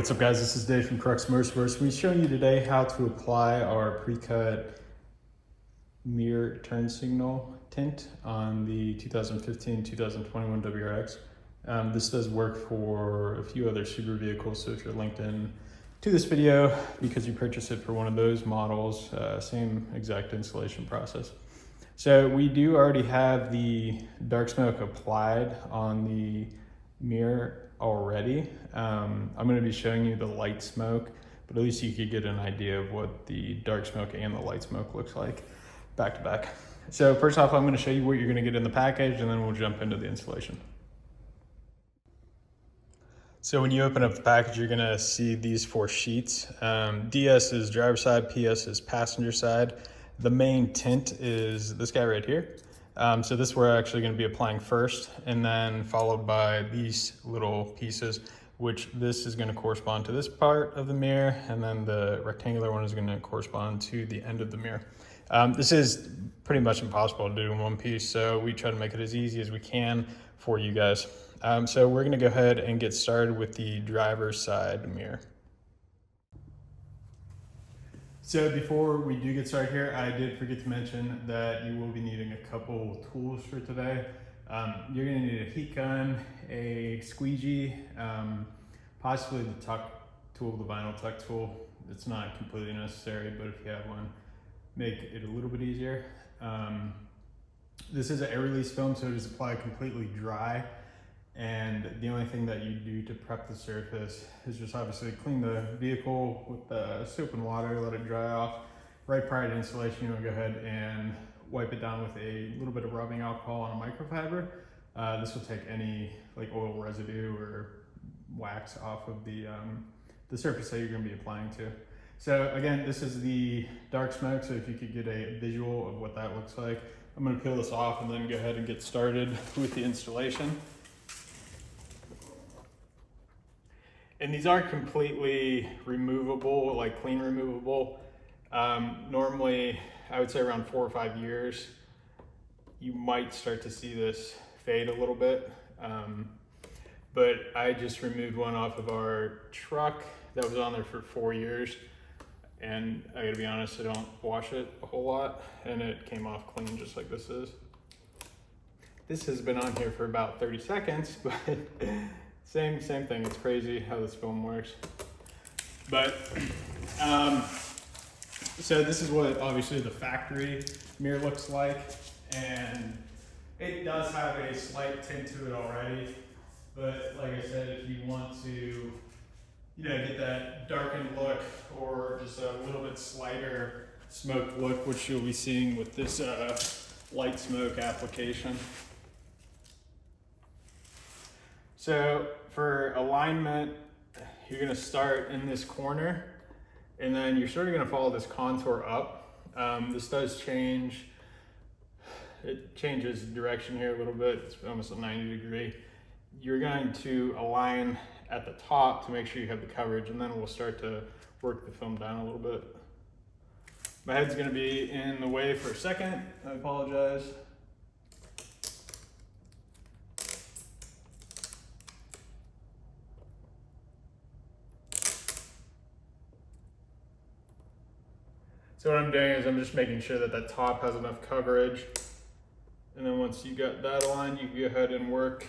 what's up guys, this is Dave from Crux Motorsports. We're showing you today how to apply our pre-cut mirror turn signal tint on the 2015-2021 WRX. This does work for a few other Subaru vehicles, so if you're linked in to this video because you purchased it for one of those models, same exact installation process. So we do already have the dark smoke applied on the mirror already. I'm going to be showing you the light smoke, but at least you could get an idea of what the dark smoke and the light smoke looks like back to back. So first off, I'm going to show you what you're going to get in the package, and then we'll jump into the installation. So when you open up the package, you're going to see these 4 sheets. DS is driver side, PS is passenger side. The main tint is this guy right here. So this we're actually going to be applying first, and then followed by these little pieces, which this is going to correspond to this part of the mirror, and then the rectangular one is going to correspond to the end of the mirror. This is pretty much impossible to do in one piece, so we try to make it as easy as we can for you guys. So we're going to go ahead and get started with the driver's side mirror. So before we do get started here, I did forget to mention that you will be needing a couple tools for today. You're going to need a heat gun, a squeegee, possibly the tuck tool, the vinyl tuck tool. It's not completely necessary, but if you have one, make it a little bit easier. This is an air release film, so it is applied completely dry. And the only thing that you do to prep the surface is just obviously clean the vehicle with soap and water, let it dry off. Right prior to installation, you want to go ahead and wipe it down with a little bit of rubbing alcohol on a microfiber. This will take any like oil residue or wax off of the surface that you're going to be applying to. So again, this is the dark smoke, so if you could get a visual of what that looks like. I'm going to peel this off and then go ahead and get started with the installation. And these aren't completely removable, like clean removable. Normally, I would say around 4 or 5 years, you might start to see this fade a little bit. But I just removed one off of our truck that was on there for 4 years. And I gotta be honest, I don't wash it a whole lot, and it came off clean just like this is. This has been on here for about 30 seconds, but Same thing. It's crazy how this film works. But so this is what obviously the factory mirror looks like, and it does have a slight tint to it already. But like I said, if you want to, get that darkened look or just a little bit slighter smoke look, which you'll be seeing with this light smoke application. So for alignment, you're going to start in this corner, and then you're sort of going to follow this contour up. This does change. It changes direction here a little bit. It's almost a 90 degree. You're going to align at the top to make sure you have the coverage, and then we'll start to work the film down a little bit. My head's going to be in the way for a second. I apologize. So what I'm doing is I'm just making sure that that top has enough coverage. And then once you got that aligned, you can go ahead and work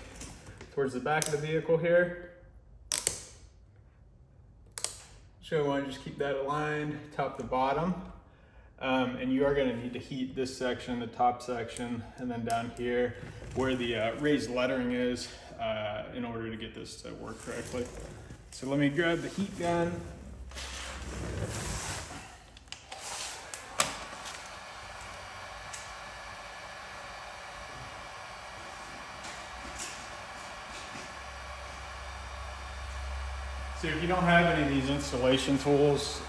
towards the back of the vehicle here. So I want to just keep that aligned top to bottom. And you are going to need to heat this section, the top section, and then down here where the raised lettering is in order to get this to work correctly. So let me grab the heat gun. So if you don't have any of these installation tools,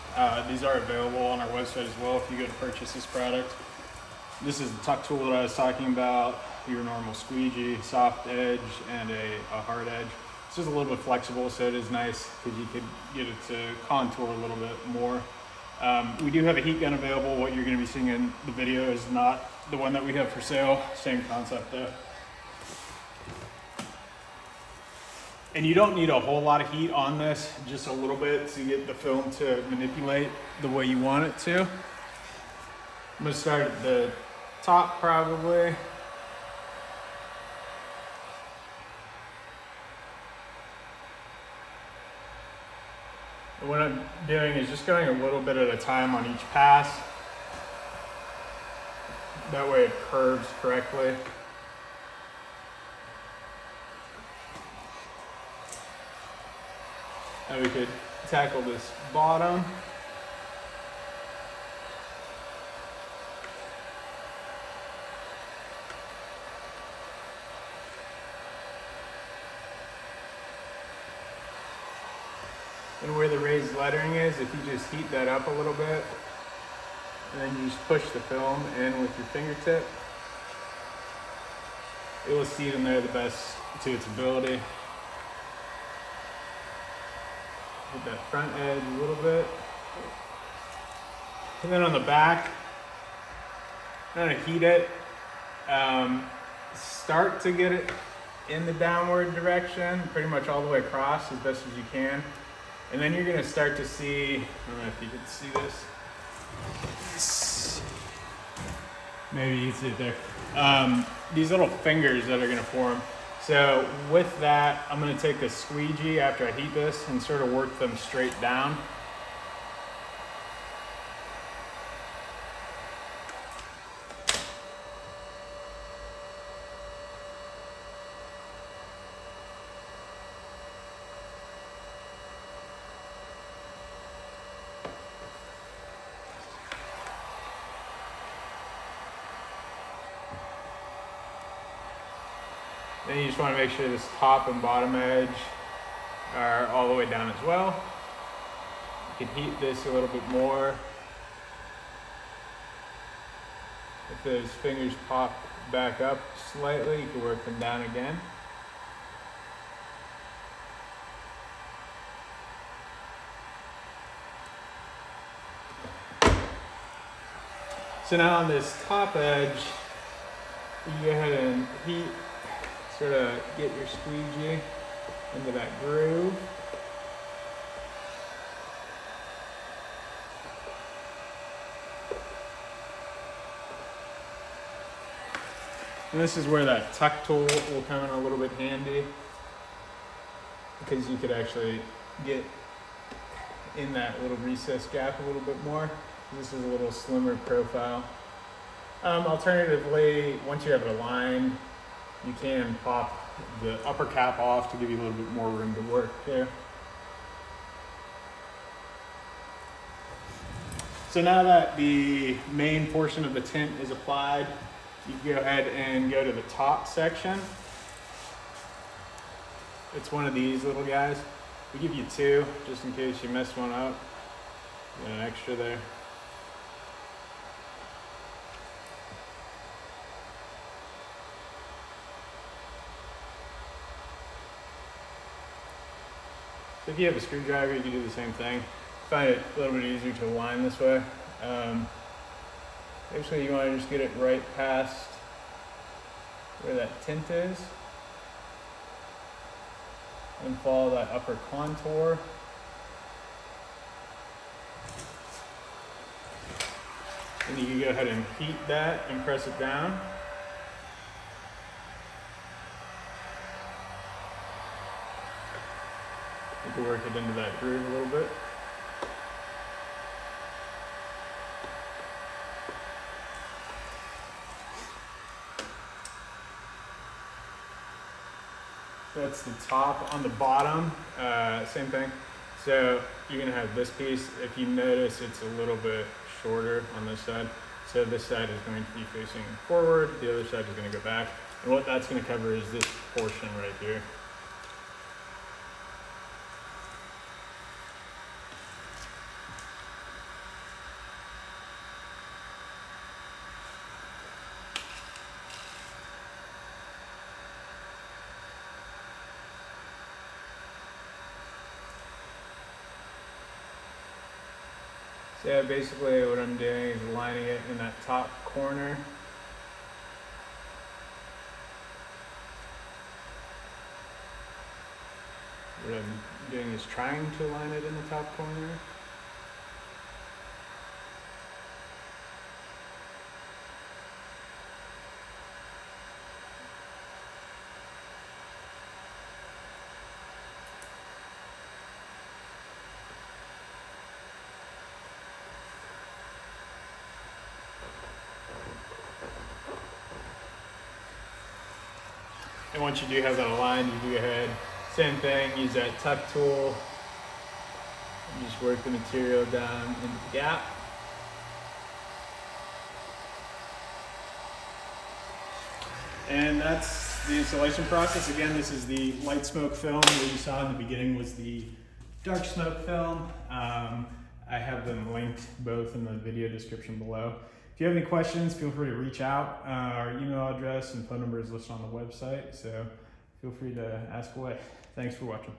these are available on our website as well if you go to purchase this product. This is the tuck tool that I was talking about, your normal squeegee, soft edge, and a hard edge. It's just a little bit flexible, so it is nice because you could get it to contour a little bit more. We do have a heat gun available. What you're going to be seeing in the video is not the one that we have for sale. Same concept though. And you don't need a whole lot of heat on this, just a little bit to get the film to manipulate the way you want it to. I'm gonna start at the top probably. And what I'm doing is just going a little bit at a time on each pass. That way it curves correctly. Now we could tackle this bottom. And where the raised lettering is, if you just heat that up a little bit, and then you just push the film in with your fingertip, it will seat in there the best to its ability. Hit that front edge a little bit. And then on the back, I'm gonna heat it. Start to get it in the downward direction, pretty much all the way across as best as you can. And then you're gonna start to see, I don't know if you can see this. Maybe you can see it there. These little fingers that are gonna form. So with that, I'm gonna take a squeegee after I heat this and sort of work them straight down. Then you just want to make sure this top and bottom edge are all the way down as well. You can heat this a little bit more. If those fingers pop back up slightly, you can work them down again. So now on this top edge, you go ahead and heat. Sort of get your squeegee into that groove. And this is where that tuck tool will come in a little bit handy, because you could actually get in that little recess gap a little bit more. This is a little slimmer profile. Alternatively, once you have it aligned, you can pop the upper cap off to give you a little bit more room to work there. So now that the main portion of the tint is applied, you can go ahead and go to the top section. It's one of these little guys. We give you two, just in case you mess one up. Got an extra there. So if you have a screwdriver, you can do the same thing. I find it a little bit easier to align this way. Basically, you want to just get it right past where that tint is and follow that upper contour. And you can go ahead and heat that and press it down. You can work it into that groove a little bit. That's the top. On the bottom, same thing. So you're gonna have this piece. If you notice, it's a little bit shorter on this side. So this side is going to be facing forward, the other side is gonna go back. And what that's gonna cover is this portion right here. So yeah, basically what I'm doing is aligning it in that top corner. What I'm doing is trying to align it in the top corner. And once you do have that aligned, you go ahead, same thing, use that tuck tool, and just work the material down into the gap. And that's the installation process. Again, this is the light smoke film. What you saw in the beginning was the dark smoke film. I have them linked both in the video description below. If you have any questions, feel free to reach out. Our email address and phone number is listed on the website, so feel free to ask away. Thanks for watching.